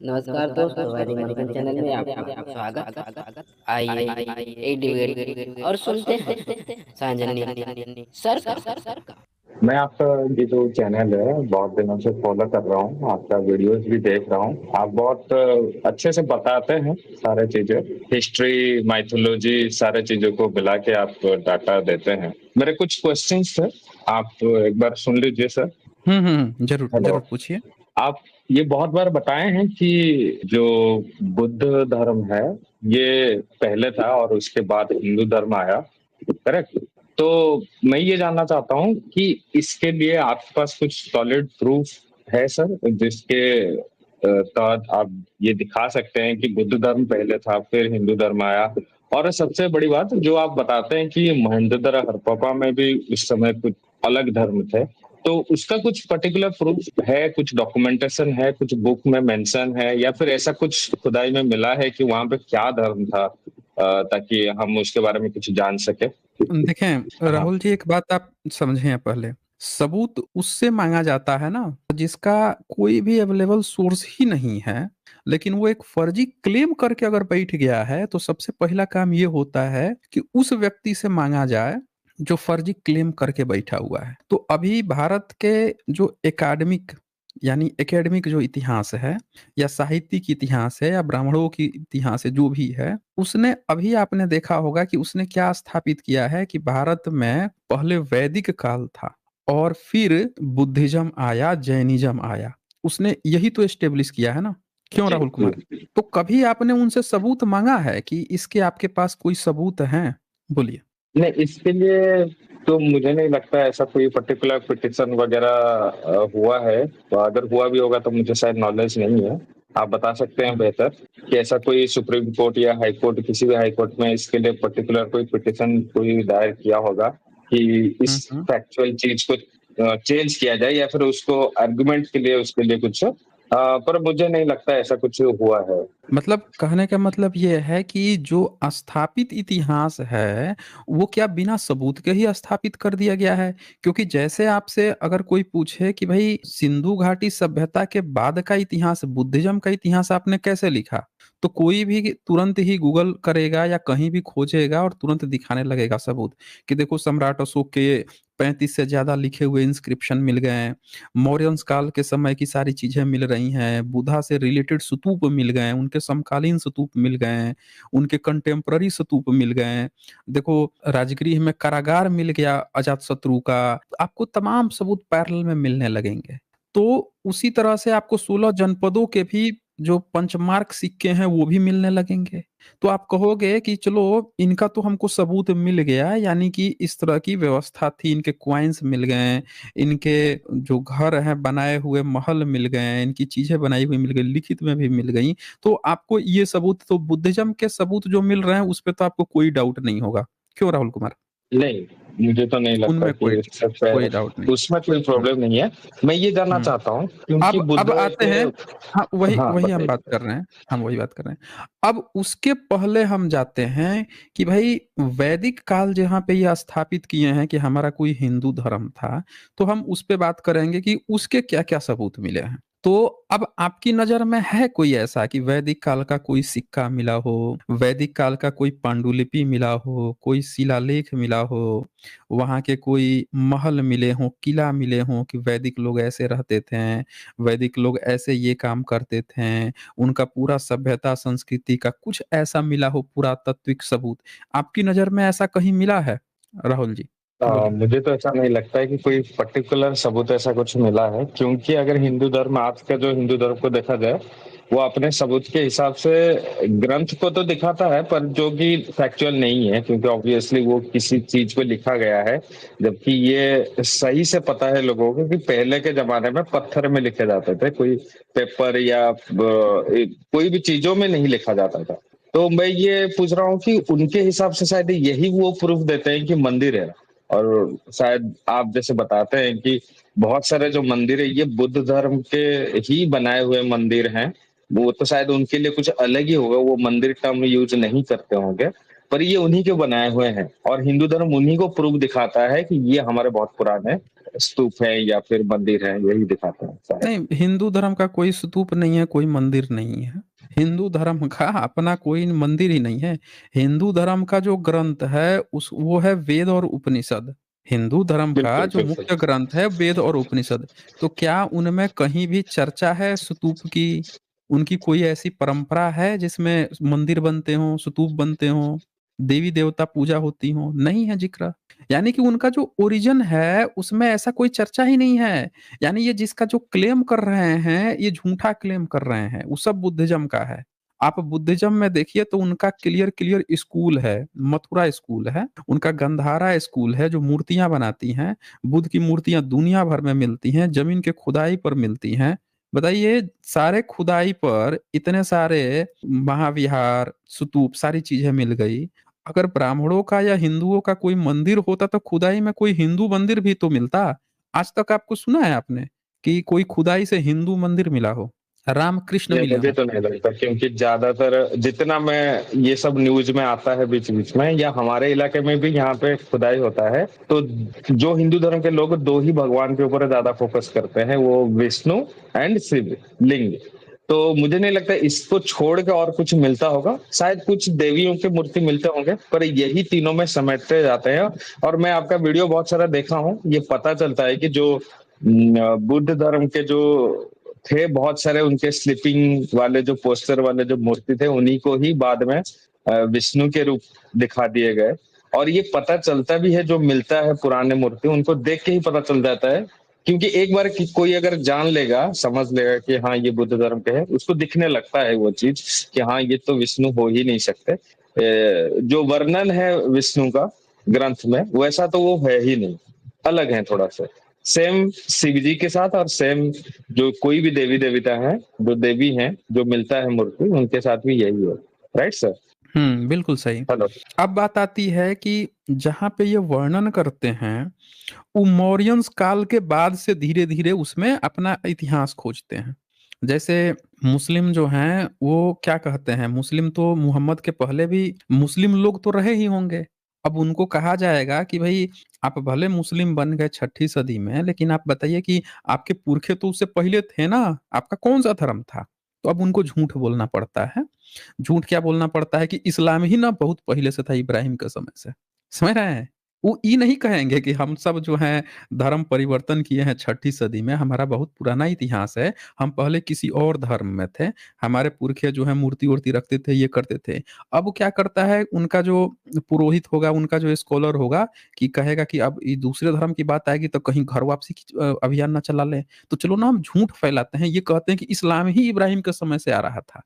नमस्कार दोस्तों, वैदिक मंथन चैनल में आपका स्वागत। आइए एक डिबेट और सुनते हैं सांजनी सर का। मैं आपका ये जो चैनल है बहुत दिनों से फॉलो कर रहा हूँ। आपका वीडियोस भी देख रहा हूँ। आप बहुत अच्छे से बताते हैं सारे चीजें, हिस्ट्री, माइथोलॉजी, सारे चीजों को मिला के आप डाटा देते हैं। मेरे कुछ क्वेश्चंस थे, आप एक बार सुन लीजिए सर। जरूर हेलो। जरूर पूछिए। आप ये बहुत बार बताए हैं कि जो बुद्ध धर्म है ये पहले था और उसके बाद हिंदू धर्म आया, करेक्ट? तो मैं ये जानना चाहता हूँ कि इसके लिए आपके पास कुछ सॉलिड प्रूफ है सर, जिसके तहत आप ये दिखा सकते हैं कि बुद्ध धर्म पहले था फिर हिंदू धर्म आया। और सबसे बड़ी बात जो आप बताते हैं कि महेंद्र हड़प्पा में भी उस समय कुछ अलग धर्म थे, तो उसका कुछ पर्टिकुलर प्रूफ है, कुछ डॉक्यूमेंटेशन है, कुछ बुक में मेंशन है, या फिर ऐसा कुछ खुदाई में मिला है कि वहां पे क्या धर्म था, ताकि हम उसके बारे में कुछ जान सके। देखें हाँ। राहुल जी, एक बात आप समझें। पहले सबूत उससे मांगा जाता है ना जिसका कोई भी अवेलेबल सोर्स ही नहीं है, लेकिन वो एक फर्जी क्लेम करके अगर बैठ गया है तो सबसे पहला काम ये होता है कि उस व्यक्ति से मांगा जाए जो फर्जी क्लेम करके बैठा हुआ है। तो अभी भारत के जो एकेडमिक यानी एकेडमिक जो इतिहास है या साहित्यिक इतिहास है या ब्राह्मणों की इतिहास है, जो भी है, उसने अभी आपने देखा होगा कि उसने क्या स्थापित किया है कि भारत में पहले वैदिक काल था और फिर बुद्धिज्म आया, जैनिज्म आया। उसने यही तो एस्टेब्लिश किया है ना। क्यों जी राहुल कुमार? जी। तो कभी आपने उनसे सबूत मांगा है कि इसके आपके पास कोई सबूत हैं? बोलिए। नहीं, इसके लिए तो मुझे नहीं लगता ऐसा कोई पर्टिकुलर पिटिशन वगैरह हुआ है। तो अगर हुआ भी होगा तो मुझे शायद नॉलेज नहीं है। आप बता सकते हैं हम्म, बेहतर कि ऐसा कोई सुप्रीम कोर्ट या हाई कोर्ट, किसी भी हाई कोर्ट में इसके लिए पर्टिकुलर कोई पिटिशन कोई दायर किया होगा कि इस हम्म। फैक्चुअल चीज को चेंज किया जाए, या फिर उसको आर्गुमेंट के लिए उसके लिए कुछ पर मुझे नहीं लगता ऐसा कुछ हुआ है। मतलब कहने का मतलब ये है कि जो स्थापित इतिहास है वो क्या बिना सबूत के ही स्थापित कर दिया गया है? क्योंकि जैसे आपसे अगर कोई पूछे कि भाई सिंधु घाटी सभ्यता के बाद का इतिहास, बुद्धिज्म का इतिहास आपने कैसे लिखा, तो कोई भी तुरंत ही गूगल करेगा या कहीं भी खोजेगा और तुरंत दिखाने लगेगा सबूत कि देखो सम्राट अशोक के 35 से ज्यादा लिखे हुए इंस्क्रिप्शन मिल गए हैं, मौर्यन काल के समय की सारी चीजें मिल रही हैं, बुद्धा से रिलेटेड स्तूप मिल गए हैं, उनके समकालीन स्तूप मिल गए हैं, उनके कंटेम्प्ररी स्तूप मिल गए हैं। देखो राजगृह में कारागार मिल गया अजात शत्रु का। आपको तमाम सबूत पैरेलल में मिलने लगेंगे। तो उसी तरह से आपको 16 जनपदों के भी जो पंचमार्क सिक्के हैं वो भी मिलने लगेंगे। तो आप कहोगे कि चलो इनका तो हमको सबूत मिल गया, यानी कि इस तरह की व्यवस्था थी, इनके क्वाइंस मिल गए, इनके जो घर हैं बनाए हुए महल मिल गए, इनकी चीजें बनाई हुई मिल गई, लिखित में भी मिल गई। तो आपको ये सबूत, तो बुद्धिज्म के सबूत जो मिल रहे हैं उस पर तो आपको कोई डाउट नहीं होगा। क्यों राहुल कुमार? नहीं, मुझे तो नहीं लगता उनमें कोई कि सब कोई डाउट नहीं। उसमें कोई हम्म प्रॉब्लम नहीं है। मैं ये जानना हम्म। चाहता हूँ क्योंकि अब बुद्ध आते हैं। एक। हाँ, वही हाँ, वही हम बात बताइए। कर रहे हैं। हम वही बात कर रहे हैं। अब उसके पहले हम जाते हैं कि भाई वैदिक काल जहाँ पे ये स्थापित किए हैं कि हमारा कोई हिंदू धर्म था, तो हम उस पे बात करेंगे कि उसके क्या क्या सबूत मिले हैं। तो अब आपकी नजर में है कोई ऐसा कि वैदिक काल का कोई सिक्का मिला हो, वैदिक काल का कोई पांडुलिपि मिला हो, कोई शिलालेख मिला हो, वहां के कोई महल मिले हों, किला मिले हों कि वैदिक लोग ऐसे रहते थे, वैदिक लोग ऐसे ये काम करते थे, उनका पूरा सभ्यता संस्कृति का कुछ ऐसा मिला हो पुरातात्विक सबूत? आपकी नजर में ऐसा कहीं मिला है राहुल जी? बोलिए। मुझे तो ऐसा नहीं लगता है कि कोई पर्टिकुलर सबूत ऐसा कुछ मिला है, क्योंकि अगर हिंदू धर्म, आज का जो हिंदू धर्म को देखा जाए, वो अपने सबूत के हिसाब से ग्रंथ को तो दिखाता है पर जो कि फैक्चुअल नहीं है, क्योंकि ऑब्वियसली वो किसी चीज को लिखा गया है। जबकि ये सही से पता है लोगों को कि पहले के जमाने में पत्थर में लिखे जाते थे, कोई पेपर या कोई भी चीजों में नहीं लिखा जाता था। तो मैं ये पूछ रहा हूँ कि उनके हिसाब से शायद यही वो प्रूफ देते हैं कि मंदिर है। और शायद आप जैसे बताते हैं कि बहुत सारे जो मंदिर है ये बुद्ध धर्म के ही बनाए हुए मंदिर हैं, वो तो शायद उनके लिए कुछ अलग ही होगा, वो मंदिर टर्म यूज नहीं करते होंगे, पर ये उन्हीं के बनाए हुए हैं और हिंदू धर्म उन्हीं को प्रूफ दिखाता है कि ये हमारे बहुत पुराने स्तूप है या फिर मंदिर है, यही दिखाते हैं शायद। नहीं, हिंदू धर्म का कोई स्तूप नहीं है, कोई मंदिर नहीं है। हिंदू धर्म का अपना कोई मंदिर ही नहीं है। हिंदू धर्म का जो ग्रंथ है उस वो है वेद और उपनिषद। हिंदू धर्म का बिल्कुल जो बिल्कुल। मुख्य ग्रंथ है वेद और उपनिषद। तो क्या उनमें कहीं भी चर्चा है स्तूप की? उनकी कोई ऐसी परंपरा है जिसमें मंदिर बनते हों, स्तूप बनते हों, देवी देवता पूजा होती हो? नहीं है जिक्र। यानी कि उनका जो ओरिजिन है उसमें ऐसा कोई चर्चा ही नहीं है। यानी ये जिसका जो क्लेम कर रहे हैं ये झूठा क्लेम कर रहे हैं, वो सब बुद्धिज्म का है। आप बुद्धिज्म में देखिए तो उनका क्लियर क्लियर स्कूल है, मथुरा स्कूल है, उनका गंधारा स्कूल है, जो मूर्तियां बनाती हैं। बुद्ध की मूर्तियां दुनिया भर में मिलती हैं, जमीन के खुदाई पर मिलती हैं। बताइए, सारे खुदाई पर इतने सारे महाविहार, स्तूप, सारी चीजें मिल गई। अगर ब्राह्मणों का या हिंदुओं का कोई मंदिर होता तो खुदाई में कोई हिंदू मंदिर भी तो मिलता। आज तक आपको सुना है आपने कि कोई खुदाई से हिंदू मंदिर मिला हो, राम कृष्ण ये मिले मुझे हो? तो नहीं लगता, क्योंकि ज्यादातर जितना मैं ये सब न्यूज में आता है बीच बीच में, या हमारे इलाके में भी यहाँ पे खुदाई होता है, तो जो हिंदू धर्म के लोग दो ही भगवान के ऊपर ज्यादा फोकस करते हैं, वो विष्णु एंड शिव लिंग। तो मुझे नहीं लगता इसको छोड़ के और कुछ मिलता होगा। शायद कुछ देवियों के मूर्ति मिलते होंगे, पर यही तीनों में समेटते जाते हैं। और मैं आपका वीडियो बहुत सारा देखा हूँ, ये पता चलता है कि जो बुद्ध धर्म के जो थे बहुत सारे, उनके स्लीपिंग वाले जो पोस्टर वाले जो मूर्ति थे, उन्हीं को ही बाद में विष्णु के रूप दिखा दिए गए। और ये पता चलता भी है, जो मिलता है पुराने मूर्ति उनको देख के ही पता चल जाता है। क्योंकि एक बार कोई अगर जान लेगा, समझ लेगा कि हाँ ये बुद्ध धर्म के है, उसको दिखने लगता है वो चीज कि हाँ ये तो विष्णु हो ही नहीं सकते। जो वर्णन है विष्णु का ग्रंथ में, वैसा तो वो है ही नहीं, अलग है थोड़ा सा। सेम शिव जी के साथ और सेम जो कोई भी देवी देवता है, जो देवी हैं, जो मिलता है मूर्ति, उनके साथ भी यही है। Right sir? बिल्कुल सही। हेलो। अब बात आती है कि जहां पे ये वर्णन करते हैं वो मौर्यंस काल के बाद से धीरे धीरे उसमें अपना इतिहास खोजते हैं। जैसे मुस्लिम जो हैं वो क्या कहते हैं, मुस्लिम तो मोहम्मद के पहले भी मुस्लिम लोग तो रहे ही होंगे। अब उनको कहा जाएगा कि भाई आप भले मुस्लिम बन गए 6ठी सदी में, लेकिन आप बताइए कि आपके पुरखे तो उससे पहले थे ना, आपका कौन सा धर्म था? तो अब उनको झूठ बोलना पड़ता है। झूठ क्या बोलना पड़ता है कि इस्लाम ही ना बहुत पहले से था, इब्राहिम के समय से। समझ रहे हैं? वो ये नहीं कहेंगे कि हम सब जो हैं धर्म परिवर्तन किए हैं 6ठी सदी में, हमारा बहुत पुराना इतिहास है, हम पहले किसी और धर्म में थे, हमारे पुरखे जो है मूर्ति वूर्ति रखते थे, ये करते थे। अब वो क्या करता है, उनका जो पुरोहित होगा, उनका जो स्कॉलर होगा, कि कहेगा कि अब ये दूसरे धर्म की बात आएगी तो कहीं घर वापसी की अभियान ना चला ले, तो चलो ना हम झूठ फैलाते हैं, ये कहते हैं कि इस्लाम ही इब्राहिम के समय से आ रहा था।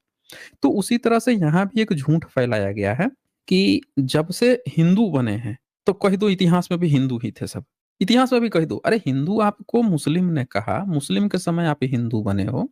तो उसी तरह से यहाँ भी एक झूठ फैलाया गया है कि जब से हिंदू बने हैं, तो कह दो इतिहास में भी हिंदू ही थे सब। इतिहास में भी कह दो, अरे हिंदू आपको मुस्लिम ने कहा, मुस्लिम के समय आप हिंदू बने हो।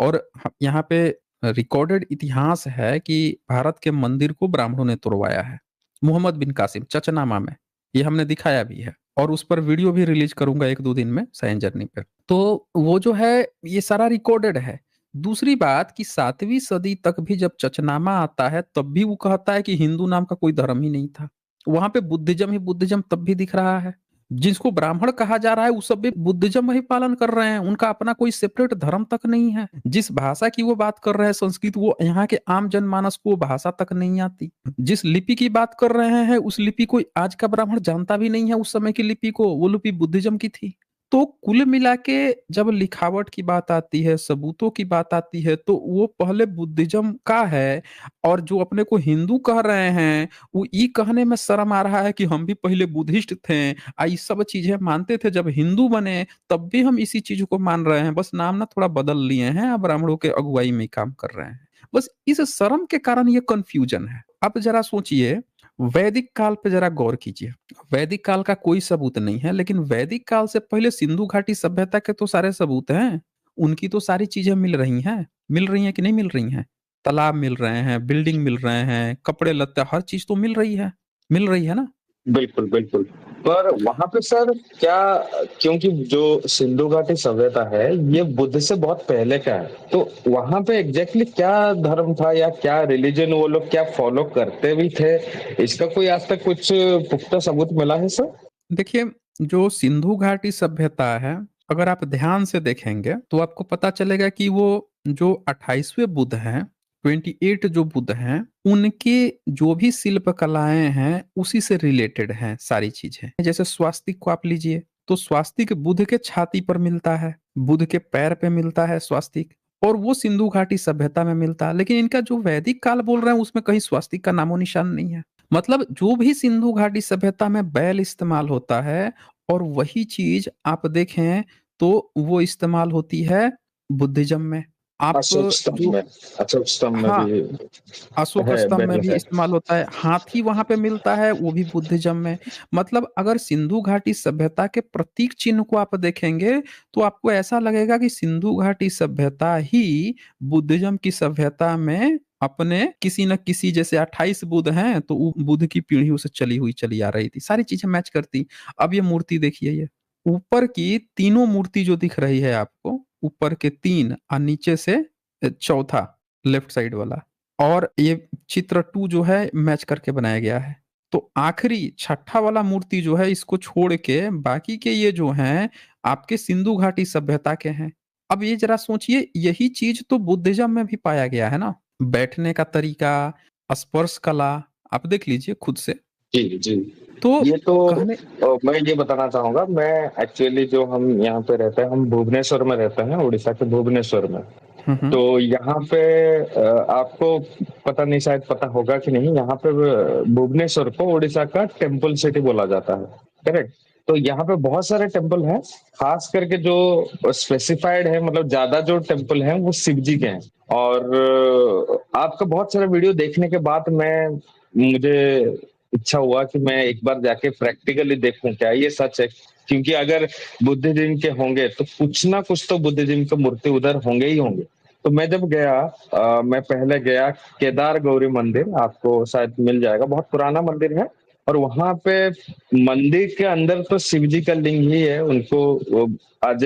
और यहाँ पे रिकॉर्डेड इतिहास है कि भारत के मंदिर को ब्राह्मणों ने तोड़वाया है, मोहम्मद बिन कासिम, चचनामा में। ये हमने दिखाया भी है और उस पर वीडियो भी रिलीज करूंगा 1-2 दिन में साइंस जर्नी पे। तो वो जो है ये सारा रिकॉर्डेड है। दूसरी बात कि 7वीं सदी तक भी जब चचनामा आता है तब भी वो कहता है कि हिंदू नाम का कोई धर्म ही नहीं था। वहां पे बुद्धिज्म ही बुद्धिज्म तब भी दिख रहा है। जिसको ब्राह्मण कहा जा रहा है वो सब भी बुद्धिज्म ही पालन कर रहे हैं, उनका अपना कोई सेपरेट धर्म तक नहीं है। जिस भाषा की वो बात कर रहे हैं संस्कृत, वो यहाँ के आम जनमानस को वो भाषा तक नहीं आती। जिस लिपि की बात कर रहे हैं उस लिपि को आज का ब्राह्मण जानता भी नहीं है, उस समय की लिपि को, वो लिपि बुद्धिज्म की थी। तो कुल मिला के जब लिखावट की बात आती है, सबूतों की बात आती है, तो वो पहले बुद्धिज्म का है। और जो अपने को हिंदू कह रहे हैं वो ये कहने में शर्म आ रहा है कि हम भी पहले बुद्धिस्ट थे, ये सब चीजें मानते थे, जब हिंदू बने तब भी हम इसी चीज को मान रहे हैं, बस नाम ना थोड़ा बदल लिए हैं, अब ब्राह्मणों के अगुवाई में काम कर रहे हैं। बस इस शर्म के कारण ये कंफ्यूजन है। अब जरा सोचिए, वैदिक काल पे जरा गौर कीजिए। वैदिक काल का कोई सबूत नहीं है, लेकिन वैदिक काल से पहले सिंधु घाटी सभ्यता के तो सारे सबूत हैं। उनकी तो सारी चीजें मिल रही हैं कि नहीं मिल रही हैं? तालाब मिल रहे हैं, बिल्डिंग मिल रहे हैं, कपड़े लत्ते, हर चीज तो मिल रही है ना? बिल्कुल बिल्कुल। पर वहां पे सर क्या, क्योंकि जो सिंधु घाटी सभ्यता है ये बुद्ध से बहुत पहले का है, तो वहां पे एग्जैक्टली क्या धर्म था या क्या रिलीजन वो लोग क्या फॉलो करते भी थे, इसका कोई आज तक कुछ पुख्ता सबूत मिला है सर? देखिए, जो सिंधु घाटी सभ्यता है, अगर आप ध्यान से देखेंगे तो आपको पता चलेगा कि वो जो 28वें बुद्ध हैं, 28 जो बुद्ध हैं, उनके जो भी शिल्प कलाएं हैं उसी से रिलेटेड हैं सारी चीजें। जैसे स्वास्तिक को आप लीजिए, तो स्वास्तिक बुद्ध के छाती पर मिलता है, बुद्ध के पैर पे मिलता है स्वास्तिक, और वो सिंधु घाटी सभ्यता में मिलता है। लेकिन इनका जो वैदिक काल बोल रहे हैं उसमें कहीं स्वास्तिक का नामो निशान नहीं है। मतलब जो भी सिंधु घाटी सभ्यता में बैल इस्तेमाल होता है, और वही चीज आप देखें तो वो इस्तेमाल होती है बुद्धिज्म में। आप अशोक स्तंभ जो, में, अशोक स्तंभ में हाँ, भी अशोक है, स्तंभ में बैल भी है। इस्तेमाल होता है, हाथी वहां पे मिलता है, वो भी बुद्धिज्म में। मतलब अगर सिंधु घाटी सभ्यता के प्रतीक चिन्ह को आप देखेंगे तो आपको ऐसा लगेगा कि सिंधु घाटी सभ्यता ही बुद्धिज्म की सभ्यता में अपने किसी न किसी, जैसे 28 बुद्ध हैं तो वो बुद्ध की पीढ़ी से चली हुई चली आ रही थी, सारी चीजें मैच करती। अब ये मूर्ति देखिए, ये ऊपर की तीनों मूर्ति जो दिख रही है आपको, ऊपर के तीन और नीचे से चौथा लेफ्ट साइड वाला, और ये चित्र 2 जो है मैच करके बनाया गया है। तो आखिरी छठा वाला मूर्ति जो है, इसको छोड़ के बाकी के ये जो हैं आपके सिंधु घाटी सभ्यता के हैं। अब ये जरा सोचिए, यही चीज तो बुद्धिज्म में भी पाया गया है ना, बैठने का तरीका, स्पर्श कला, आप देख लीजिए खुद से। जी जी। तो ये तो कहने, मैं ये बताना चाहूंगा, मैं एक्चुअली जो हम यहाँ पे रहते हैं, हम भुवनेश्वर में रहते हैं, उड़ीसा के भुवनेश्वर में। हम्म, तो यहाँ पे आपको पता नहीं, शायद पता होगा कि नहीं, यहाँ पे भुवनेश्वर को उड़ीसा का टेम्पल सिटी बोला जाता है, करेक्ट। तो यहाँ पे बहुत सारे टेम्पल हैं, खास करके जो स्पेसिफाइड है, मतलब ज्यादा जो टेम्पल हैं वो शिव जी के हैं। और आपका बहुत सारे वीडियो देखने के बाद मुझे इच्छा हुआ कि मैं एक बार जाके प्रैक्टिकली देखूं क्या ये सच है। क्योंकि अगर बुद्धिज्म के होंगे तो कुछ ना कुछ तो बुद्धिज्म के मूर्ति उधर होंगे ही होंगे। तो मैं जब गया, मैं पहले गया केदार गौरी मंदिर, आपको शायद मिल जाएगा, बहुत पुराना मंदिर है। और वहां पे मंदिर के अंदर तो शिव जी का लिंग ही है, उनको आज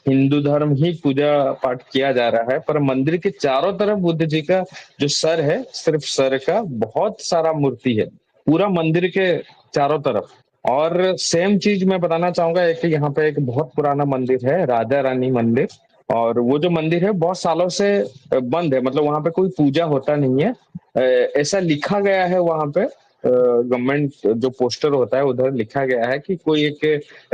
हिंदू धर्म ही पूजा पाठ किया जा रहा है। पर मंदिर के चारों तरफ बुद्ध जी का जो सर है, सिर्फ सर का बहुत सारा मूर्ति है पूरा मंदिर के चारों तरफ। और सेम चीज मैं बताना चाहूंगा, एक यहाँ पे एक बहुत पुराना मंदिर है, राजा रानी मंदिर। और वो जो मंदिर है बहुत सालों से बंद है, मतलब वहां पे कोई पूजा होता नहीं है। ऐसा लिखा गया है वहां पे, गवर्नमेंट जो पोस्टर होता है उधर लिखा गया है कि कोई एक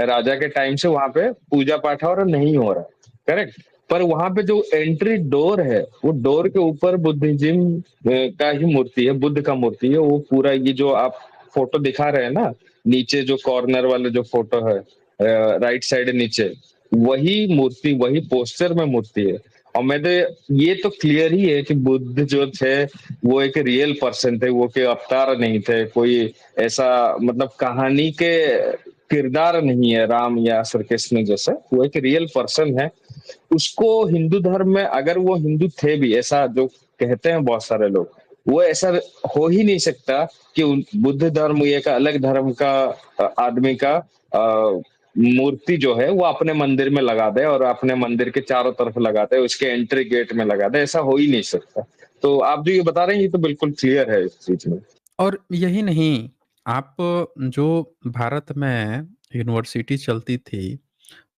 राजा के टाइम से वहां पे पूजा पाठ और नहीं हो रहा है, करेक्ट। पर वहां पे जो एंट्री डोर है, वो डोर के ऊपर बुद्धिज्म का ही मूर्ति है, बुद्ध का मूर्ति है। वो पूरा ये जो आप फोटो दिखा रहे हैं ना, नीचे जो कॉर्नर वाले जो फोटो है, राइट साइड नीचे, वही मूर्ति, वही पोस्टर में मूर्ति है। और मैंने, ये तो क्लियर ही है कि बुद्ध जो थे वो एक रियल पर्सन थे, वो के अवतार नहीं थे, कोई ऐसा मतलब कहानी के किरदार नहीं है राम या श्री कृष्ण जैसे, वो एक रियल पर्सन है। उसको हिंदू धर्म में, अगर वो हिंदू थे भी, ऐसा जो कहते हैं बहुत सारे लोग, वो ऐसा हो ही नहीं सकता कि बुद्ध धर्म एक अलग धर्म का आदमी का मूर्ति जो है वो अपने मंदिर में लगा दे और अपने मंदिर के चारों तरफ लगा दे, उसके एंट्री गेट में लगा दे, ऐसा हो ही नहीं सकता। तो आप जो ये बता रहे हैं ये तो बिल्कुल क्लियर है इस चीज में। और यही नहीं, आप जो भारत में यूनिवर्सिटी चलती थी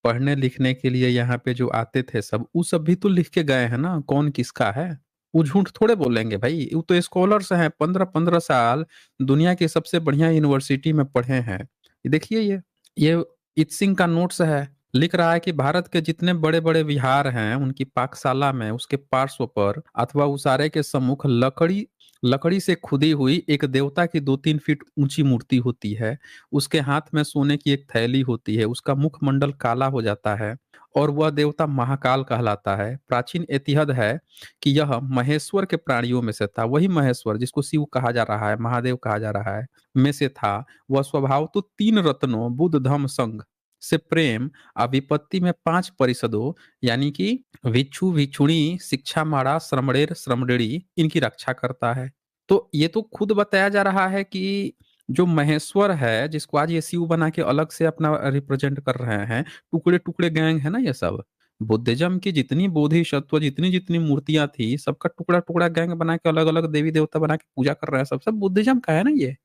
पढ़ने लिखने के लिए, यहाँ पे जो आते थे सब, वो सब भी तो लिख के गए हैं ना कौन किसका है। वो झूठ थोड़े बोलेंगे भाई, वो तो स्कॉलर्स हैं, 15-15 साल दुनिया की सबसे बढ़िया यूनिवर्सिटी में पढ़े हैं। ये देखिए, ये इत्सिंग का नोट्स है, लिख रहा है कि भारत के जितने बड़े बड़े विहार हैं उनकी पाकशाला में, उसके पार्श्व पर अथवा उसारे के सम्मुख लकड़ी लकड़ी से खुदी हुई एक देवता की 2-3 फीट ऊंची मूर्ति होती है। उसके हाथ में सोने की एक थैली होती है, उसका मुखमंडल काला हो जाता है और वह देवता महाकाल कहलाता है। प्राचीन ऐतिह्य है कि यह महेश्वर के प्राणियों में से था, वही महेश्वर जिसको शिव कहा जा रहा है, महादेव कहा जा रहा है, में से था। वह स्वभाव तो 3 रत्नों बुद्ध धम्म संघ से प्रेम, अभिपत्ति में 5 परिषदों यानी कि भिक्षु भिक्षुणी शिक्षा माड़ा श्रमणेर श्रमणेरी इनकी रक्षा करता है। तो ये तो खुद बताया जा रहा है कि जो महेश्वर है, जिसको आज ये शिव बना के अलग से अपना रिप्रेजेंट कर रहे हैं, टुकड़े टुकड़े गैंग है ना ये सब। बुद्धिज्म की जितनी बोधिसत्व, जितनी जितनी मूर्तियां थी, सबका टुकड़ा टुकड़ा गैंग बना के अलग अलग देवी देवता बना के पूजा कर रहे हैं, सब सब बुद्धिज्म का है ना ये।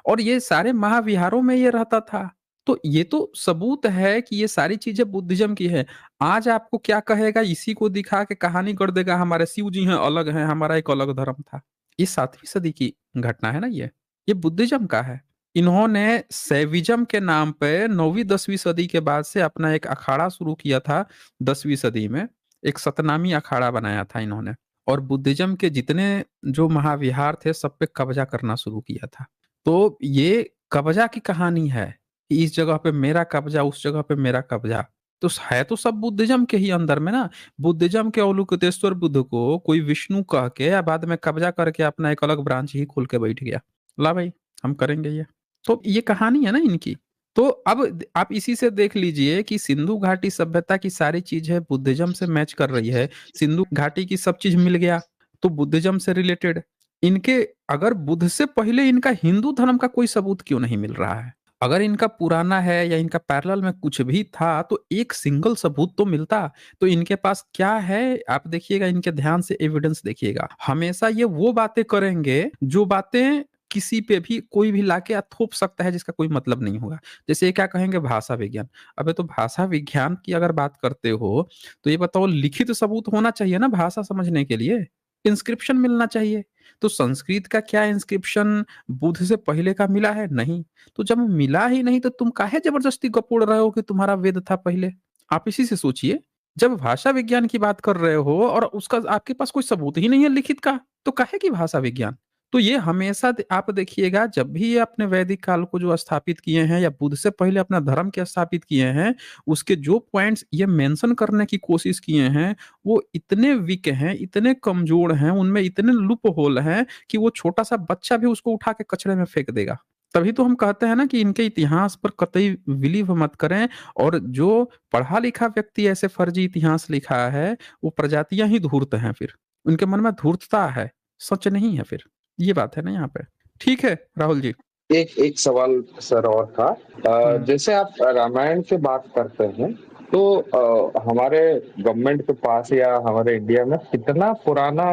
और ये सारे महाविहारों में ये रहता था। तो ये तो सबूत है कि ये सारी चीजें बुद्धिज्म की है। आज आपको क्या कहेगा, इसी को दिखा के कहानी कर देगा हमारे शिव जी हैं अलग हैं, हमारा एक अलग धर्म था। ये 7वीं सदी की घटना है ना, ये बुद्धिज्म का है। इन्होंने सैविज्म के नाम पे 9वीं 10वीं सदी के बाद से अपना एक अखाड़ा शुरू किया था। 10वीं सदी में एक सतनामी अखाड़ा बनाया था इन्होंने, और बुद्धिज्म के जितने जो महाविहार थे सब पे कब्जा करना शुरू किया था। तो ये कब्जा की कहानी है कि इस जगह पे मेरा कब्जा, उस जगह पे मेरा कब्जा। तो है तो सब बुद्धिज्म के ही अंदर में ना। बुद्धिज्म के अवलोकितेश्वर बुद्ध को कोई विष्णु कह के या बाद में कब्जा करके अपना एक अलग ब्रांच ही खोल के बैठ गया, ला भाई हम करेंगे ये। तो ये कहानी है ना इनकी। तो अब आप इसी से देख लीजिए कि सिंधु घाटी सभ्यता की सारी चीजें बुद्धिज्म से मैच कर रही है। सिंधु घाटी की सब चीज मिल गया तो बुद्धिज्म से रिलेटेड। इनके अगर बुद्ध से पहले इनका हिंदू धर्म का कोई सबूत क्यों नहीं मिल रहा है? अगर इनका पुराना है या इनका पैरेलल में कुछ भी था तो एक सिंगल सबूत तो मिलता। तो इनके पास क्या है, आप देखिएगा, इनके ध्यान से एविडेंस देखिएगा। हमेशा ये वो बातें करेंगे जो बातें किसी पे भी कोई भी लाके थोप सकता है, जिसका कोई मतलब नहीं होगा। जैसे ये क्या कहेंगे, भाषा विज्ञान। अबे तो भाषा विज्ञान की अगर बात करते हो तो ये बताओ, लिखित सबूत होना चाहिए ना भाषा समझने के लिए, इंस्क्रिप्शन मिलना चाहिए। तो संस्कृत का क्या इंस्क्रिप्शन बुद्ध से पहले का मिला है? नहीं। तो जब मिला ही नहीं तो तुम काहे जबरदस्ती गपोड़ रहे हो कि तुम्हारा वेद था पहले? आप इसी से सोचिए। जब भाषा विज्ञान की बात कर रहे हो और उसका आपके पास कोई सबूत ही नहीं है लिखित का, तो काहे की भाषा विज्ञान? तो ये हमेशा आप देखिएगा, जब भी ये अपने वैदिक काल को जो स्थापित किए हैं या बुद्ध से पहले अपना धर्म के स्थापित किए हैं, उसके जो पॉइंट्स ये मेंशन करने की कोशिश किए हैं वो इतने वीक हैं, इतने कमजोर हैं, उनमें इतने लूप होल हैं कि वो छोटा सा बच्चा भी उसको उठा के कचरे में फेंक देगा। तभी तो हम कहते हैं ना कि इनके इतिहास पर कतई बिलीव मत करें। और जो पढ़ा लिखा व्यक्ति ऐसे फर्जी इतिहास लिखा है वो प्रजातियां ही धूर्त हैं, फिर उनके मन में धूर्तता है, सच नहीं है। फिर ये बात है ना यहाँ पे। ठीक है राहुल जी। एक एक सवाल सर और था। जैसे आप रामायण की बात करते हैं तो हमारे गवर्नमेंट के पास या हमारे इंडिया में कितना पुराना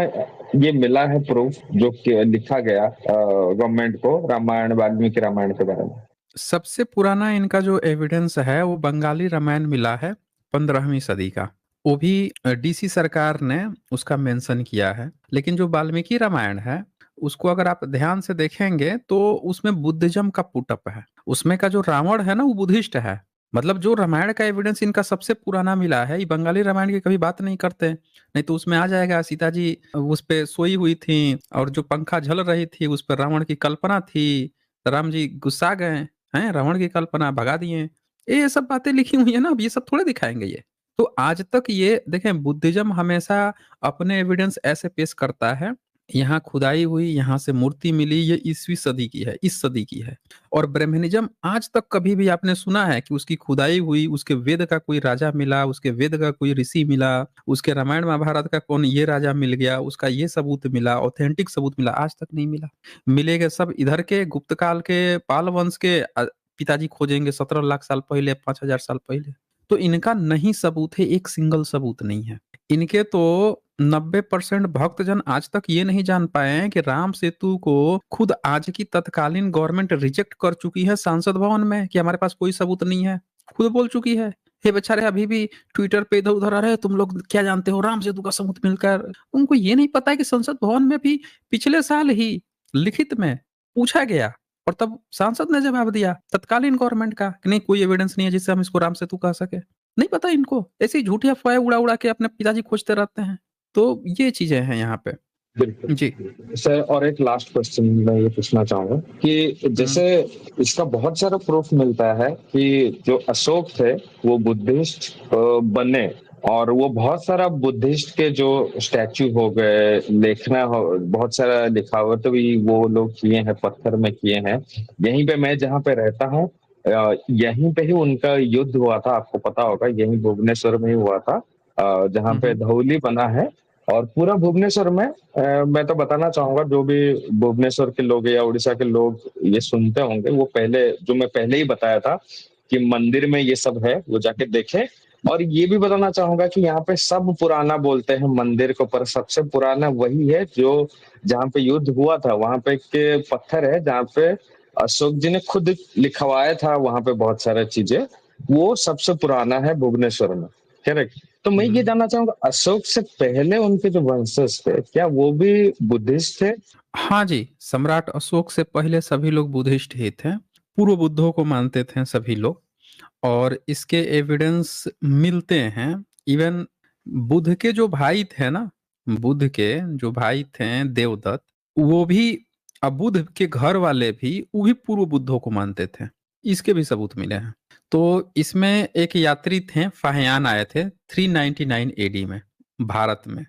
ये मिला है प्रूफ जो कि लिखा गया गवर्नमेंट को रामायण, वाल्मीकि रामायण के बारे में? सबसे पुराना इनका जो एविडेंस है वो बंगाली रामायण मिला है 15वीं सदी का। वो भी डीसी सरकार ने उसका मेंशन किया है। लेकिन जो वाल्मीकि रामायण है उसको अगर आप ध्यान से देखेंगे तो उसमें बुद्धिज्म का पुटअप है। उसमें का जो रावण है ना वो बुद्धिस्ट है। मतलब जो रामायण का एविडेंस इनका सबसे पुराना मिला है, ये बंगाली रामायण की कभी बात नहीं करते। नहीं तो उसमें आ जाएगा सीता जी उस पे सोई हुई थी और जो पंखा झल रही थी उस पर रावण की कल्पना थी, राम जी गुस्सा गए हैं, रावण की कल्पना भगा दिए। ये सब बातें लिखी हुई है ना, अब ये सब थोड़े दिखाएंगे ये। तो आज तक ये देखें, बुद्धिज्म हमेशा अपने एविडेंस ऐसे पेश करता है, यहाँ खुदाई हुई, यहाँ से मूर्ति मिली, ये 20वीं सदी की है, इस सदी की है। और ब्रह्मनिज्म आज तक कभी भी आपने सुना है कि उसकी खुदाई हुई, उसके वेद का कोई राजा मिला, उसके वेद का कोई ऋषि मिला, उसके रामायण महाभारत का कौन ये राजा मिल गया, उसका ये सबूत मिला, ऑथेंटिक सबूत मिला? आज तक नहीं मिला। मिलेगा सब इधर के गुप्त काल के पाल वंश के पिताजी खोजेंगे 17 लाख साल पहले, 5,000 साल पहले। तो इनका नहीं सबूत है, एक सिंगल सबूत नहीं है इनके। तो 90% भक्तजन आज तक ये नहीं जान पाए हैं कि राम सेतु को खुद आज की तत्कालीन गवर्नमेंट रिजेक्ट कर चुकी है सांसद भवन में कि हमारे पास कोई सबूत नहीं है, खुद बोल चुकी है। हे बेचारे अभी भी ट्विटर पे इधर उधर आ रहे हैं, तुम लोग क्या जानते हो राम सेतु का सबूत मिलकर। उनको ये नहीं पता है कि संसद भवन में भी पिछले साल ही लिखित में पूछा गया और तब सांसद ने जवाब दिया तत्कालीन गवर्नमेंट का कि नहीं कोई एविडेंस नहीं है जिससे हम इसको राम सेतु कह सके। नहीं पता इनको, ऐसी ही झूठी अफवाहें उड़ा उड़ा के अपने पिताजी खोजते रहते हैं। तो ये चीजें हैं यहाँ पे। बिल्कुल जी सर। और एक लास्ट क्वेश्चन मैं ये पूछना चाहूंगा कि जैसे इसका बहुत सारा प्रूफ मिलता है कि जो अशोक थे वो बुद्धिस्ट बने, और वो बहुत सारा बुद्धिस्ट के जो स्टैचू हो गए, लेखना हो, बहुत सारा लिखावट भी वो लोग किए हैं, पत्थर में किए हैं। यहीं पे मैं जहाँ पे रहता हूँ यहीं पे ही उनका युद्ध हुआ था, आपको पता होगा, यहीं भुवनेश्वर में ही हुआ था जहाँ पे धौली बना है। और पूरा भुवनेश्वर में मैं तो बताना चाहूंगा, जो भी भुवनेश्वर के लोग या उड़ीसा के लोग ये सुनते होंगे, वो पहले जो मैं पहले ही बताया था कि मंदिर में ये सब है, वो जाके देखें। और ये भी बताना चाहूंगा कि यहाँ पे सब पुराना बोलते हैं मंदिर को, पर सबसे पुराना वही है जो जहाँ पे युद्ध हुआ था, वहां पे के पत्थर है जहाँ पे अशोक जी ने खुद लिखवाया था वहां पे बहुत सारी चीजें, वो सबसे पुराना है भुवनेश्वर में। करेक्ट। तो मैं ये जानना चाहूंगा, अशोक से पहले उनके जो वंशज थे, क्या वो भी बुद्धिस्ट थे? हाँ जी, सम्राट अशोक से पहले सभी लोग बुद्धिस्ट ही थे, पूर्व बुद्धों को मानते थे सभी लोग। और इसके एविडेंस मिलते हैं। इवन बुद्ध के जो भाई थे ना, बुद्ध के जो भाई थे देवदत्त, वो भी, अब बुद्ध के घर वाले भी, वो भी पूर्व बुद्धों को मानते थे। इसके भी सबूत मिले हैं। तो इसमें एक यात्री थे, फाहियान, आए थे 399 एडी में भारत में।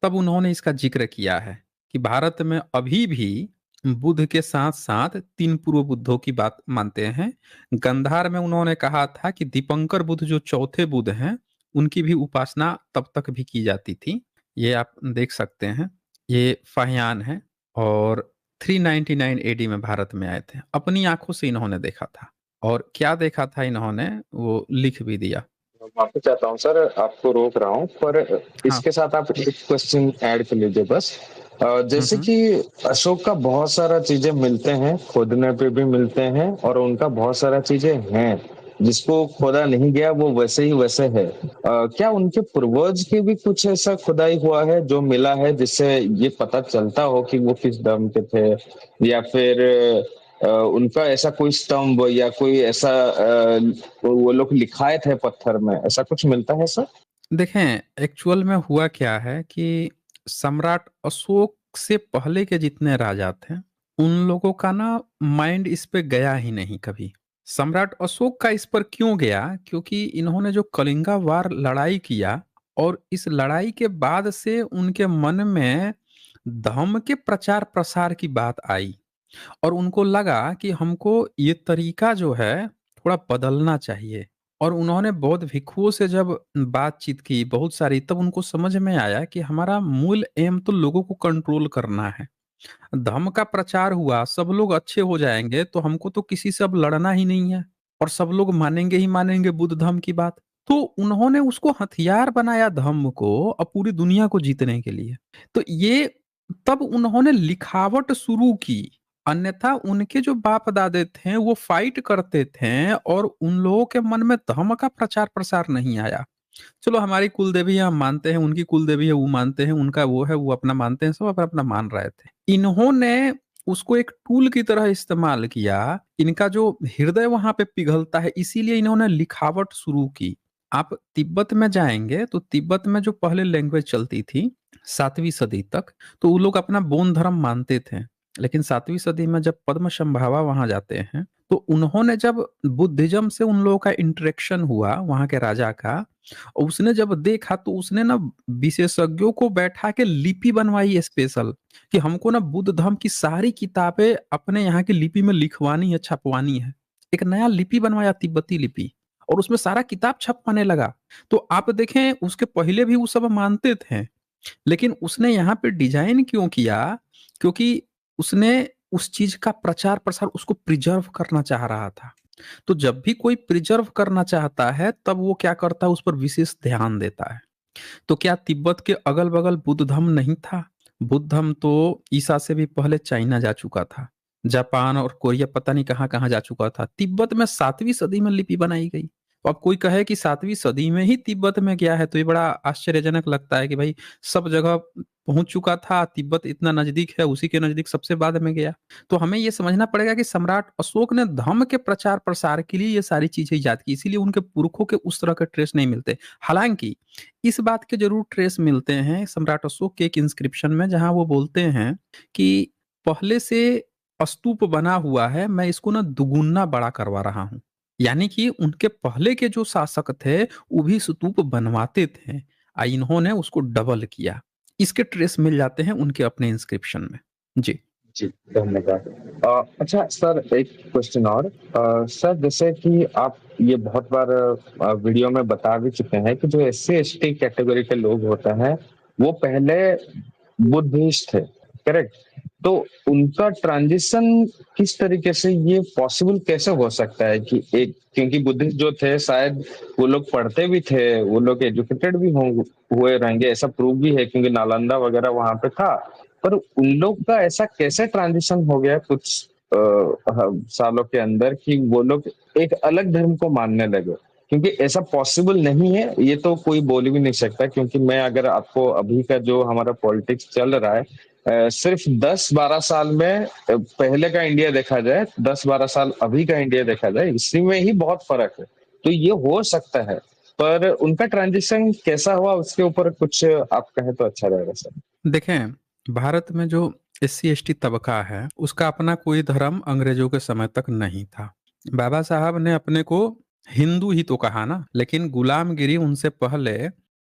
तब उन्होंने इसका जिक्र किया है कि भारत में अभी भी बुद्ध के साथ साथ 3 पूर्व बुद्धों की बात मानते हैं। गंधार में उन्होंने कहा था कि दीपंकर बुद्ध जो चौथे बुद्ध हैं, उनकी भी उपासना तब तक भी की जाती थी। ये आप देख सकते हैं। ये फाहियान है और 399 एडी में भारत में आए थे। अपनी आंखों से इन्होंने देखा था, और क्या देखा था इन्होंने वो लिख भी दिया। माफी चाहता हूँ सर, आपको रोक रहा हूँ, पर हाँ। इसके साथ आप एक क्वेश्चन ऐड कर लीजिए बस। जैसे हम्म। कि अशोक का बहुत सारा चीजें मिलते हैं, खोदने पे भी मिलते हैं, और उनका बहुत सारा चीजें हैं जिसको खोदा नहीं गया, वो वैसे ही वैसे है। क्या उनके पूर्वज के भी कुछ ऐसा खुदाई हुआ है जो मिला है, जिससे ये पता चलता हो कि वो किस धर्म के थे? या फिर उनका ऐसा कोई स्तंभ या कोई ऐसा वो लोग लिखाए थे पत्थर में, ऐसा कुछ मिलता है सर? देखें, एक्चुअल में हुआ क्या है कि सम्राट अशोक से पहले के जितने राजा थे, उन लोगों का ना माइंड इस पे गया ही नहीं कभी। सम्राट अशोक का इस पर क्यों गया? क्योंकि इन्होंने जो कलिंगा वार लड़ाई किया, और इस लड़ाई के बाद से उनके मन में धर्म के प्रचार प्रसार की बात आई, और उनको लगा कि हमको ये तरीका जो है थोड़ा बदलना चाहिए। और उन्होंने बौद्ध भिक्षुओं से जब बातचीत की बहुत सारी, तब उनको समझ में आया कि हमारा मूल एम तो लोगों को कंट्रोल करना है। धर्म का प्रचार हुआ, सब लोग अच्छे हो जाएंगे, तो हमको तो किसी से अब लड़ना ही नहीं है, और सब लोग मानेंगे ही मानेंगे बुद्ध धर्म की बात। तो उन्होंने उसको हथियार बनाया धर्म को, अब पूरी दुनिया को जीतने के लिए। तो ये, तब उन्होंने लिखावट शुरू की। अन्यथा उनके जो बाप दादे थे वो फाइट करते थे, और उन लोगों के मन में धर्म का प्रचार प्रसार नहीं आया। चलो, हमारी कुल देवी है, हम मानते हैं, उनकी कुल देवी है, वो मानते हैं, उनका वो है, वो अपना मानते हैं, सब अपना अपना मान रहे थे। इन्होंने उसको एक टूल की तरह इस्तेमाल किया। इनका जो हृदय वहां पे पिघलता है, इसीलिए इन्होंने लिखावट शुरू की। आप तिब्बत में जाएंगे तो तिब्बत में जो पहले लैंग्वेज चलती थी 7वीं सदी तक, तो वो लोग अपना बौद्ध धर्म मानते थे। लेकिन 7वीं सदी में जब पद्म संभावा वहां जाते हैं, तो उन्होंने जब बुद्धिज्म से उन लोगों का इंटरेक्शन हुआ, वहां के राजा का, और उसने जब देखा, तो उसने ना विशेषज्ञों को बैठा के लिपि बनवाई स्पेशल, कि हमको ना बुद्ध धर्म की सारी किताबें अपने यहाँ की लिपि में लिखवानी है, छपवानी है। एक नया लिपि बनवाया, तिब्बती लिपि, और उसमें सारा किताब छपवाने लगा। तो आप देखें, उसके पहले भी वो सब मानते थे, लेकिन उसने यहाँ पे डिजाइन क्यों किया? क्योंकि उसने उस चीज का प्रचार प्रसार, उसको प्रिजर्व करना चाह रहा था। तो जब भी कोई प्रिजर्व करना चाहता है, तब वो क्या करता है, उस पर विशेष ध्यान देता है। तो क्या तिब्बत के अगल बगल बुद्ध धर्म नहीं था? बुद्ध धर्म तो ईसा से भी पहले चाइना जा चुका था, जापान और कोरिया पता नहीं कहाँ कहाँ जा चुका था। तिब्बत में 7वीं सदी में लिपि बनाई गई। तो अब कोई कहे कि 7वीं सदी में ही तिब्बत में गया है, तो ये बड़ा आश्चर्यजनक लगता है कि भाई, सब जगह पहुंच चुका था, तिब्बत इतना नजदीक है, उसी के नजदीक सबसे बाद में गया। तो हमें ये समझना पड़ेगा कि सम्राट अशोक ने धर्म के प्रचार प्रसार के लिए ये सारी चीजें ईजाद की, इसीलिए उनके पुरखों के उस तरह के ट्रेस नहीं मिलते। हालांकि इस बात के जरूर ट्रेस मिलते हैं सम्राट अशोक के एक इंस्क्रिप्शन में, जहां वो बोलते हैं कि पहले से स्तूप बना हुआ है, मैं इसको ना दुगुना बड़ा करवा रहा हूं। यानी कि उनके पहले के जो शासक थे, वो भी स्तूप बनवाते थे, इन्होंने उसको डबल किया। इसके ट्रेस मिल जाते हैं उनके अपने इंस्क्रिप्शन में। जी। जी, धन्यवाद। अच्छा सर, एक क्वेश्चन और। सर, जैसे कि आप ये बहुत बार वीडियो में बता भी चुके हैं कि जो SC ST कैटेगरी के लोग होते हैं, वो पहले बुद्धिस्ट थे, करेक्ट? तो उनका ट्रांजिशन किस तरीके से, ये पॉसिबल कैसे हो सकता है कि एक, क्योंकि बुद्धिस्ट जो थे शायद वो लोग पढ़ते भी थे, वो लोग एजुकेटेड भी हुए रहेंगे, ऐसा प्रूव भी है क्योंकि नालंदा वगैरह वहां पे था। पर उन लोग का ऐसा कैसे ट्रांजिशन हो गया, कुछ सालों के अंदर कि वो लोग एक अलग धर्म को मानने लगे, क्योंकि ऐसा पॉसिबल नहीं है, ये तो कोई बोल भी नहीं सकता। क्योंकि मैं अगर आपको अभी का जो हमारा पॉलिटिक्स चल रहा है, सिर्फ 10-12 साल में पहले का इंडिया देखा जाए, 10-12 साल अभी का इंडिया देखा जाए, इसी में ही बहुत फर्क है। तो ये हो सकता है, पर उनका ट्रांजिशन कैसा हुआ उसके ऊपर कुछ आप कहें तो अच्छा रहेगा सर। देखें, भारत में जो SC ST तबका है उसका अपना कोई धर्म अंग्रेजों के समय तक नहीं था। बाबा साहब ने अपने को हिंदू ही तो कहा ना, लेकिन गुलामगिरी उनसे पहले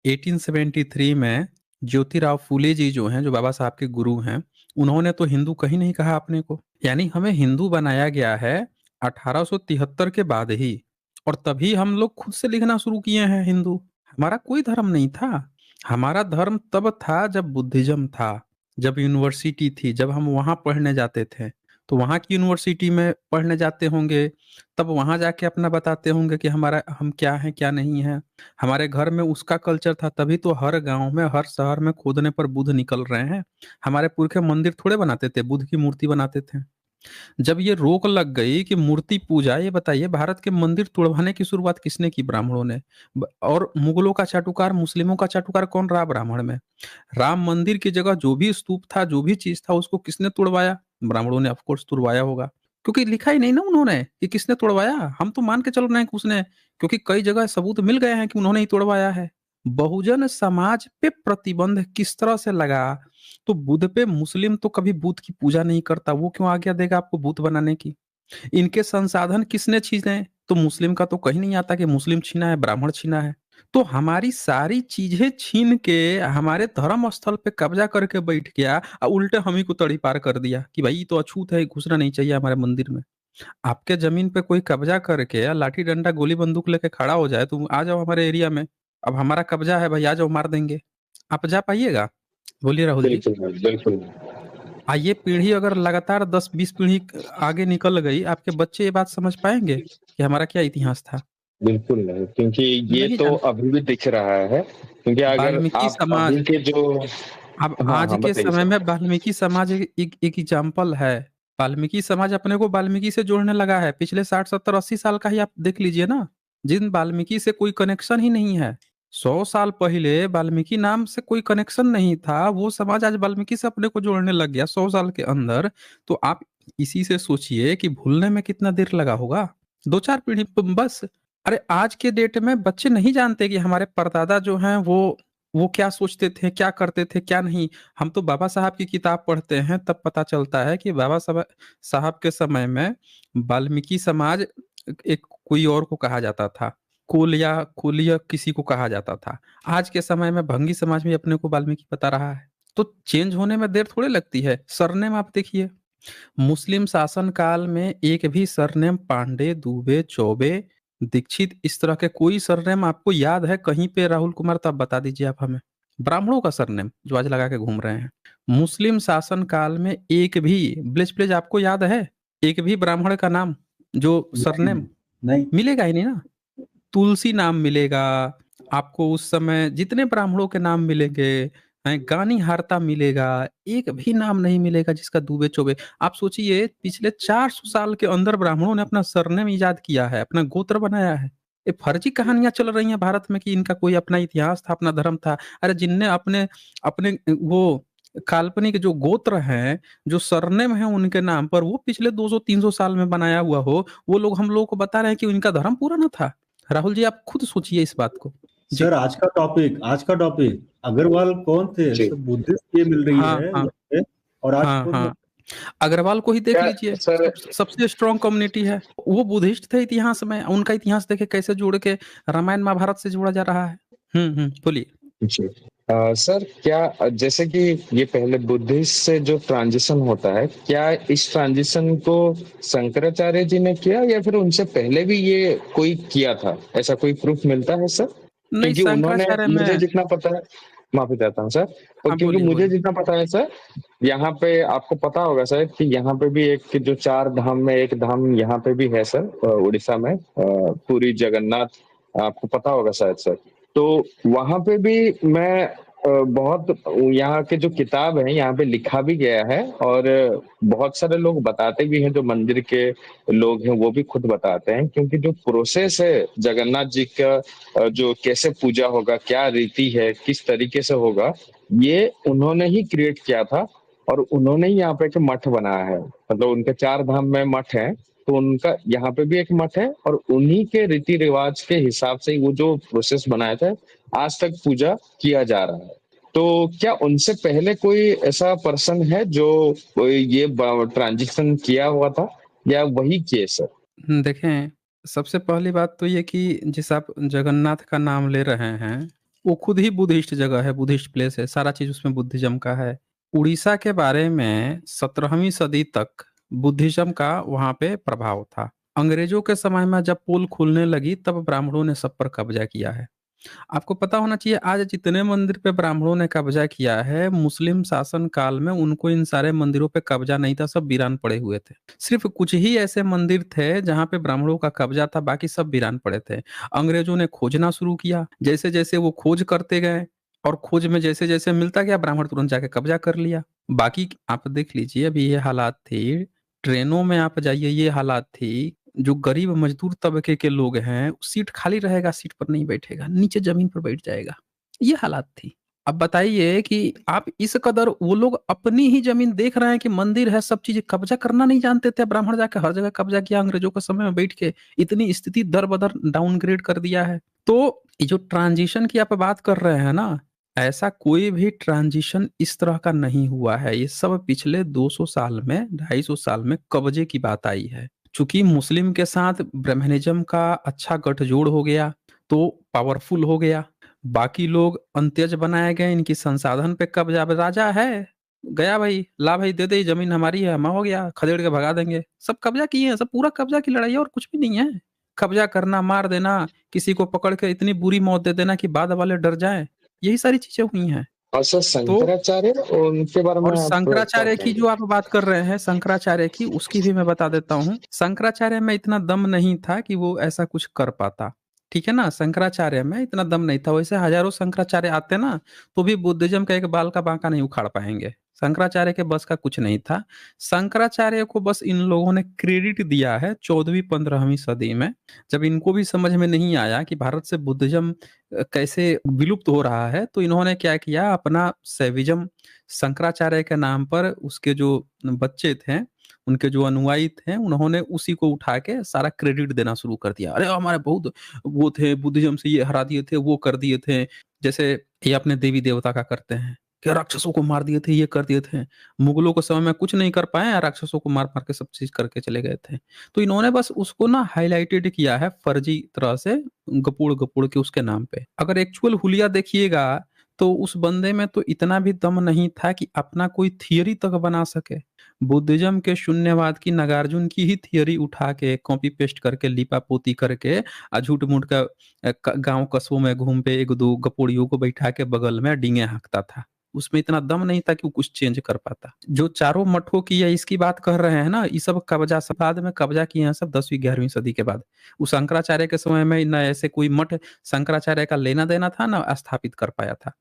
1873 में ज्योतिराव फूले जी जो हैं, जो बाबा साहब के गुरु हैं, उन्होंने तो हिंदू कहीं नहीं कहा अपने को। यानी हमें हिंदू बनाया गया है 1873 के बाद ही, और तभी हम लोग खुद से लिखना शुरू किए हैं हिंदू। हमारा कोई धर्म नहीं था। हमारा धर्म तब था जब बुद्धिज्म था, जब यूनिवर्सिटी थी, जब हम वहां पढ़ने जाते थे। तो वहां की यूनिवर्सिटी में पढ़ने जाते होंगे, तब वहां जाके अपना बताते होंगे कि हमारा हम क्या है क्या नहीं है। हमारे घर में उसका कल्चर था, तभी तो हर गांव में हर शहर में खोदने पर बुद्ध निकल रहे हैं। हमारे पुरखे मंदिर थोड़े बनाते थे, बुद्ध की मूर्ति बनाते थे। जब ये रोक लग गई कि मूर्ति पूजा, ये बताइए भारत के मंदिर तुड़वाने की शुरुआत किसने की? ब्राह्मणों ने। और मुगलों का चाटुकार, मुस्लिमों का चाटुकार कौन रहा ब्राह्मण में? राम मंदिर की जगह जो भी स्तूप था, जो भी चीज था, उसको किसने तुड़वाया? ब्राह्मणों ने ऑफकोर्स तुड़वाया होगा, क्योंकि लिखा ही नहीं ना उन्होंने कि किसने तुड़वाया। हम तो मान के चल रहे हैं कि उसने, क्योंकि कई जगह सबूत मिल गए हैं कि उन्होंने ही तुड़वाया है। बहुजन समाज पे प्रतिबंध किस तरह से लगा? तो बुद्ध पे, मुस्लिम तो कभी बुद्ध की पूजा नहीं करता, वो क्यों आज्ञा देगा आपको बुद्ध बनाने की? इनके संसाधन किसने छीने? तो मुस्लिम का तो कहीं नहीं आता कि मुस्लिम छीना है, ब्राह्मण छीना है। तो हमारी सारी चीजें छीन के हमारे धर्म स्थल पे कब्जा करके बैठ गया, और उल्टे हम ही को तड़ी पार कर दिया कि भाई ये तो अछूत है, घुसना नहीं चाहिए हमारे मंदिर में। आपके जमीन पे कोई कब्जा करके या लाठी डंडा गोली बंदूक लेके खड़ा हो जाए, तुम आ जाओ हमारे एरिया में, अब हमारा कब्जा है भाई, आ जाओ मार देंगे। आप जा पाइएगा? बोलिए राहुल जी। बिल्कुल बिल्कुल। ये पीढ़ी अगर लगातार 10-20 पीढ़ी आगे निकल गई, आपके बच्चे ये बात समझ पाएंगे कि हमारा क्या इतिहास था? बिल्कुल नहीं, क्योंकि ये नहीं तो जान। अभी भी दिख रहा है। क्योंकि अगर वाल्मीकि आप अभी समाज, के जो, अब हाँ आज हाँ के बताइए समय सर। में वाल्मीकि समाज एक एग्जाम्पल है। वाल्मीकि समाज अपने को वाल्मीकि से जोड़ने लगा है। पिछले 60-70-80 साल का ही आप देख लीजिए ना, जिन वाल्मीकि से कोई कनेक्शन ही नहीं है। 100 साल पहले वाल्मीकि नाम से कोई कनेक्शन नहीं था, वो समाज आज वाल्मीकि से अपने को जोड़ने लग गया 100 साल के अंदर। तो आप इसी से सोचिए कि भूलने में कितना देर लगा होगा। 2-4 पीढ़ी बस। अरे आज के डेट में बच्चे नहीं जानते कि हमारे परदादा जो हैं वो क्या सोचते थे, क्या करते थे, क्या नहीं। हम तो बाबा साहब की किताब पढ़ते हैं, तब पता चलता है कि बाबा साहब के समय में वाल्मीकि समाज एक कोई और को कहा जाता था, कुल या किसी को कहा जाता था। आज के समय में भंगी समाज भी अपने को वाल्मीकि बता रहा है। तो चेंज होने में देर थोड़ी लगती है। सरनेम आप देखिए, मुस्लिम शासन काल में एक भी सरनेम पांडे, दुबे, चौबे, दीक्षित, इस तरह के कोई सरनेम आपको याद है कहीं पे? राहुल कुमार, तो आप बता दीजिए आप हमें। ब्राह्मणों का सरनेम जो आज लगा के घूम रहे हैं। मुस्लिम शासन काल में एक भी, ब्लेज प्लेज आपको याद है? एक भी ब्राह्मण का नाम जो नहीं सरनेम नहीं। मिलेगा ही नहीं ना। तुलसी नाम मिलेगा आपको, उस समय जितने ब्राह्मणों के नाम मिलेंगे, गानी हारता मिलेगा, एक भी नाम नहीं मिलेगा जिसका दुबे चौबे। आप सोचिए, पिछले 400 साल के अंदर ब्राह्मणों ने अपना सरनेम ईजाद किया है, अपना गोत्र बनाया है। ये फर्जी कहानियां चल रही हैं भारत में कि इनका कोई अपना इतिहास था, अपना धर्म था। अरे जिनने अपने अपने वो काल्पनिक जो गोत्र हैं, जो सरनेम है उनके नाम पर, वो पिछले 200-300 साल में बनाया हुआ हो, वो लोग हम लोगों को बता रहे हैं कि उनका धर्म पूरा ना था। राहुल जी, आप खुद सोचिए इस बात को जी। सर, आज का टॉपिक अग्रवाल कौन थे? जी। सब बुद्धिस्ट ये मिल रही हाँ है हाँ यहाँ पे। और आज हाँ कौन? हाँ। अग्रवाल को ही देख क्या लीजिए, सर? सबसे स्ट्रॉन्ग कम्युनिटी है। वो बुद्धिस्ट थे इतिहास में, उनका इतिहास देखे कैसे जोड़ के रामायण महाभारत से जोड़ा जा रहा है। बोलिए। जी। सर, क्या जैसे कि ये पहले बुद्धिस्ट से जो ट्रांजिशन होता है, क्या इस ट्रांजिशन को शंकराचार्य जी ने किया या फिर उनसे पहले भी ये कोई किया था? ऐसा कोई प्रूफ मिलता है सर? नहीं, क्योंकि उन्होंने, शंकराचार्य मुझे में। जितना पता है, माफी चाहता हूँ सर, और हाँ, क्योंकि बोलिए मुझे बोलिए। जितना पता है सर, यहाँ पे आपको पता होगा सर कि यहाँ पे भी एक जो 4 धाम में एक धाम यहाँ पे भी है सर, उड़ीसा में, पुरी जगन्नाथ, आपको पता होगा शायद सर। तो वहां पे भी मैं बहुत यहाँ के जो किताब है यहाँ पे लिखा भी गया है, और बहुत सारे लोग बताते भी हैं, जो मंदिर के लोग हैं वो भी खुद बताते हैं, क्योंकि जो प्रोसेस है जगन्नाथ जी का, जो कैसे पूजा होगा, क्या रीति है, किस तरीके से होगा, ये उन्होंने ही क्रिएट किया था। और उन्होंने ही यहाँ पे एक मठ बनाया है, मतलब उनके चार धाम में मठ है, तो उनका यहाँ पे भी एक मठ है, और उन्हीं के रीति रिवाज के हिसाब से ही वो जो प्रोसेस बनाया था आज तक पूजा किया जा रहा है। तो क्या उनसे पहले कोई ऐसा पर्सन है जो ये ट्रांजिशन किया हुआ था, या वही केस है? देखें, सबसे पहली बात तो ये कि जिस आप जगन्नाथ का नाम ले रहे हैं, वो खुद ही बुद्धिस्ट जगह है, बुद्धिस्ट प्लेस है, सारा चीज उसमें बुद्धिज्म का है। उड़ीसा के बारे में 17वीं सदी तक बुद्धिज्म का वहां पे प्रभाव था। अंग्रेजों के समय में जब पोल खुलने लगी तब ब्राह्मणों ने सब पर कब्जा किया है। आपको पता होना चाहिए, आज जितने मंदिर पे ब्राह्मणों ने कब्जा किया है, मुस्लिम शासन काल में उनको इन सारे मंदिरों पे कब्जा नहीं था, सब वीरान पड़े हुए थे। सिर्फ कुछ ही ऐसे मंदिर थे जहां पे ब्राह्मणों का कब्जा था, बाकी सब वीरान पड़े थे। अंग्रेजों ने खोजना शुरू किया, जैसे जैसे वो खोज करते गए और खोज में जैसे जैसे मिलता गया, ब्राह्मण तुरंत जाके कब्जा कर लिया। बाकी आप देख लीजिए, अभी ये हालात थी, ट्रेनों में आप जाइए, ये हालात थी। जो गरीब मजदूर तबके के लोग हैं, सीट खाली रहेगा, सीट पर नहीं बैठेगा, नीचे जमीन पर बैठ जाएगा, ये हालात थी। अब बताइए कि आप इस कदर, वो लोग अपनी ही जमीन देख रहे हैं कि मंदिर है, सब चीजें, कब्जा करना नहीं जानते थे। ब्राह्मण जाके हर जगह कब्जा किया अंग्रेजों के समय में बैठ के, इतनी स्थिति दर बदर डाउनग्रेड कर दिया है। तो ये जो ट्रांजिशन की आप बात कर रहे हैं ना, ऐसा कोई भी ट्रांजिशन इस तरह का नहीं हुआ है। ये सब पिछले 200 साल में, 250 साल में कब्जे की बात आई है। चूंकि मुस्लिम के साथ ब्राह्मणिज्म का अच्छा गठजोड़ हो गया, तो पावरफुल हो गया, बाकी लोग अंत्यज बनाए गए, इनकी संसाधन पे कब्जा। अब राजा है, गया भाई, ला भाई दे दे, जमीन हमारी है, हम हो गया, खदेड़ के भगा देंगे। सब कब्जा किए हैं, सब पूरा कब्जा की लड़ाई है और कुछ भी नहीं है। कब्जा करना, मार देना, किसी को पकड़ के इतनी बुरी मौत दे देना कि बाद वाले डर जाएं, यही सारी चीजें हुई हैं। और सर तो शंकराचार्य, उनके बारे में और आप क्या शंकराचार्य की कहेंगे? जो आप बात कर रहे हैं, शंकराचार्य की, उसकी भी मैं बता देता हूँ। शंकराचार्य में इतना दम नहीं था कि वो ऐसा कुछ कर पाता, ठीक है ना। शंकराचार्य में इतना दम नहीं था। वैसे हजारों शंकराचार्य आते ना, तो भी बुद्धिज्म का एक बाल का बांका नहीं उखाड़ पाएंगे। शंकराचार्य के बस का कुछ नहीं था। शंकराचार्य को बस इन लोगों ने क्रेडिट दिया है 14वीं 15वीं सदी में, जब इनको भी समझ में नहीं आया कि भारत से बुद्धिज्म कैसे विलुप्त हो रहा है, तो इन्होंने क्या किया, अपना सैविज्म शंकराचार्य के नाम पर, उसके जो बच्चे थे, उनके जो अनुयायी थे, उन्होंने उसी को उठा के सारा क्रेडिट देना शुरू कर दिया। अरे हमारे बहुत वो थे, बुद्धिज्म से ये हरा दिए थे, वो कर दिए थे। जैसे ये अपने देवी देवता का करते हैं कि राक्षसों को मार दिए थे, ये कर दिए थे। मुगलों के समय में कुछ नहीं कर पाए, राक्षसों को मार मार के सब चीज करके चले गए थे। तो इन्होंने बस उसको ना हाईलाइटेड किया है फर्जी तरह से, गपुड़ गपुड़ के उसके नाम पे। अगर एक्चुअल हुलिया देखिएगा, तो उस बंदे में तो इतना भी दम नहीं था कि अपना कोई थियरी तक बना सके। बुद्धिज्म के शून्यवाद की, नागार्जुन की ही थियरी उठा के कॉपी पेस्ट करके, लिपा पोती करके, झूठ मूठ का गांव कस्बों में घूम पे एक दो गपोड़ियों को बैठा के बगल में डींगे हाँकता था। उसमें इतना दम नहीं था कि वो कुछ चेंज कर पाता। जो चारों मठों की है, इसकी बात कर रहे हैं ना, ये सब कब्जा, सब बाद में कब्जा किए हैं, सब 10वीं 11वीं सदी के बाद। उस शंकराचार्य के समय में न ऐसे कोई मठ शंकराचार्य का लेना देना था, ना स्थापित कर पाया था।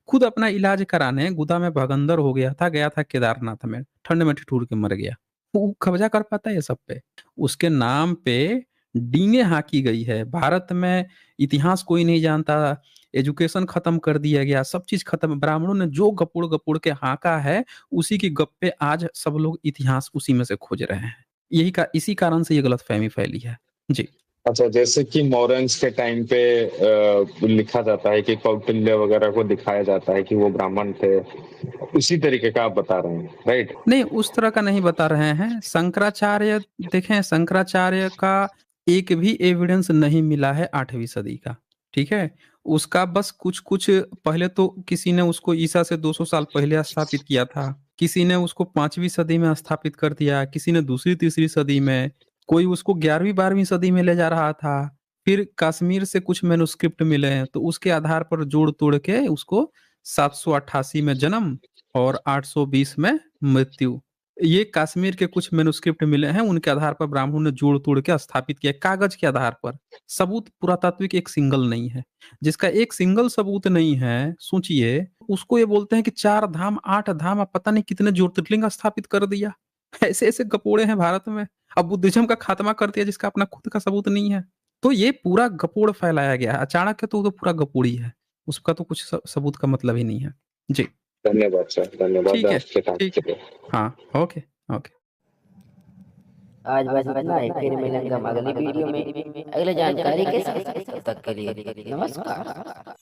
खुद अपना इलाज कराने गुदा में भगंदर हो गया था, गया था केदारनाथ में, ठंड में ठिठुर के मर गया। वो कब्जा कर पाता है ये सब पे? उसके नाम पे डींगे हाँकी गई है। भारत में इतिहास कोई नहीं जानता, एजुकेशन खत्म कर दिया गया, सब चीज खत्म। ब्राह्मणों ने जो गपुड़ गपुड़ के हाँका है, उसी की गप्पे आज सब लोग इतिहास उसी में से खोज रहे हैं। इसी कारण से ये गलतफहमी फैली है जी। अच्छा, जैसे कि मॉरन्स के टाइम पे लिखा जाता है कि कौटिल्य वगैरह को दिखाया जाता है कि वो ब्राह्मण थे, उसी तरीके का आप बता रहे हैं, राइट? नहीं, उस तरह का नहीं बता रहे हैं। शंकराचार्य, देखें, शंकराचार्य का एक भी एविडेंस नहीं मिला है 8वीं सदी का, ठीक है। उसका बस कुछ कुछ पहले तो किसी ने उसको ईसा से 200 साल पहले स्थापित किया था, किसी ने उसको 5वीं सदी में स्थापित कर दिया, किसी ने दूसरी तीसरी सदी में, कोई उसको 11वीं 12वीं सदी में ले जा रहा था। फिर कश्मीर से कुछ मैन्युस्क्रिप्ट मिले हैं, तो उसके आधार पर जोड़ तोड़ के उसको 788 में जन्म और 820 में मृत्यु, ये कश्मीर के कुछ मैन्युस्क्रिप्ट मिले हैं, उनके आधार पर ब्राह्मणों ने जोड़ तोड़ के स्थापित किया, कागज के आधार पर। सबूत पुरातात्विक एक सिंगल नहीं है। जिसका एक सिंगल सबूत नहीं है, सोचिए, उसको ये बोलते हैं कि 4 धाम 8 धाम अब पता नहीं कितने ज्योतिर्लिंग स्थापित कर दिया। ऐसे ऐसे गपोड़े हैं भारत में। अब बुद्धिज्म का खात्मा कर दिया जिसका अपना खुद का सबूत नहीं है। तो ये पूरा गपोड़ फैलाया गया है। चाणक्य तो पूरा गपोड़ी है, उसका तो कुछ सबूत का मतलब ही नहीं है। जी धन्यवाद सर, धन्यवाद ठीक है, आपके टाइम ठीक के है। लिए। हाँ, ओके ओके। आज बस इतना ही, फिर मिलेंगे हम अगली वीडियो में अगले जानकारी के साथ। तब तक के लिए नमस्कार।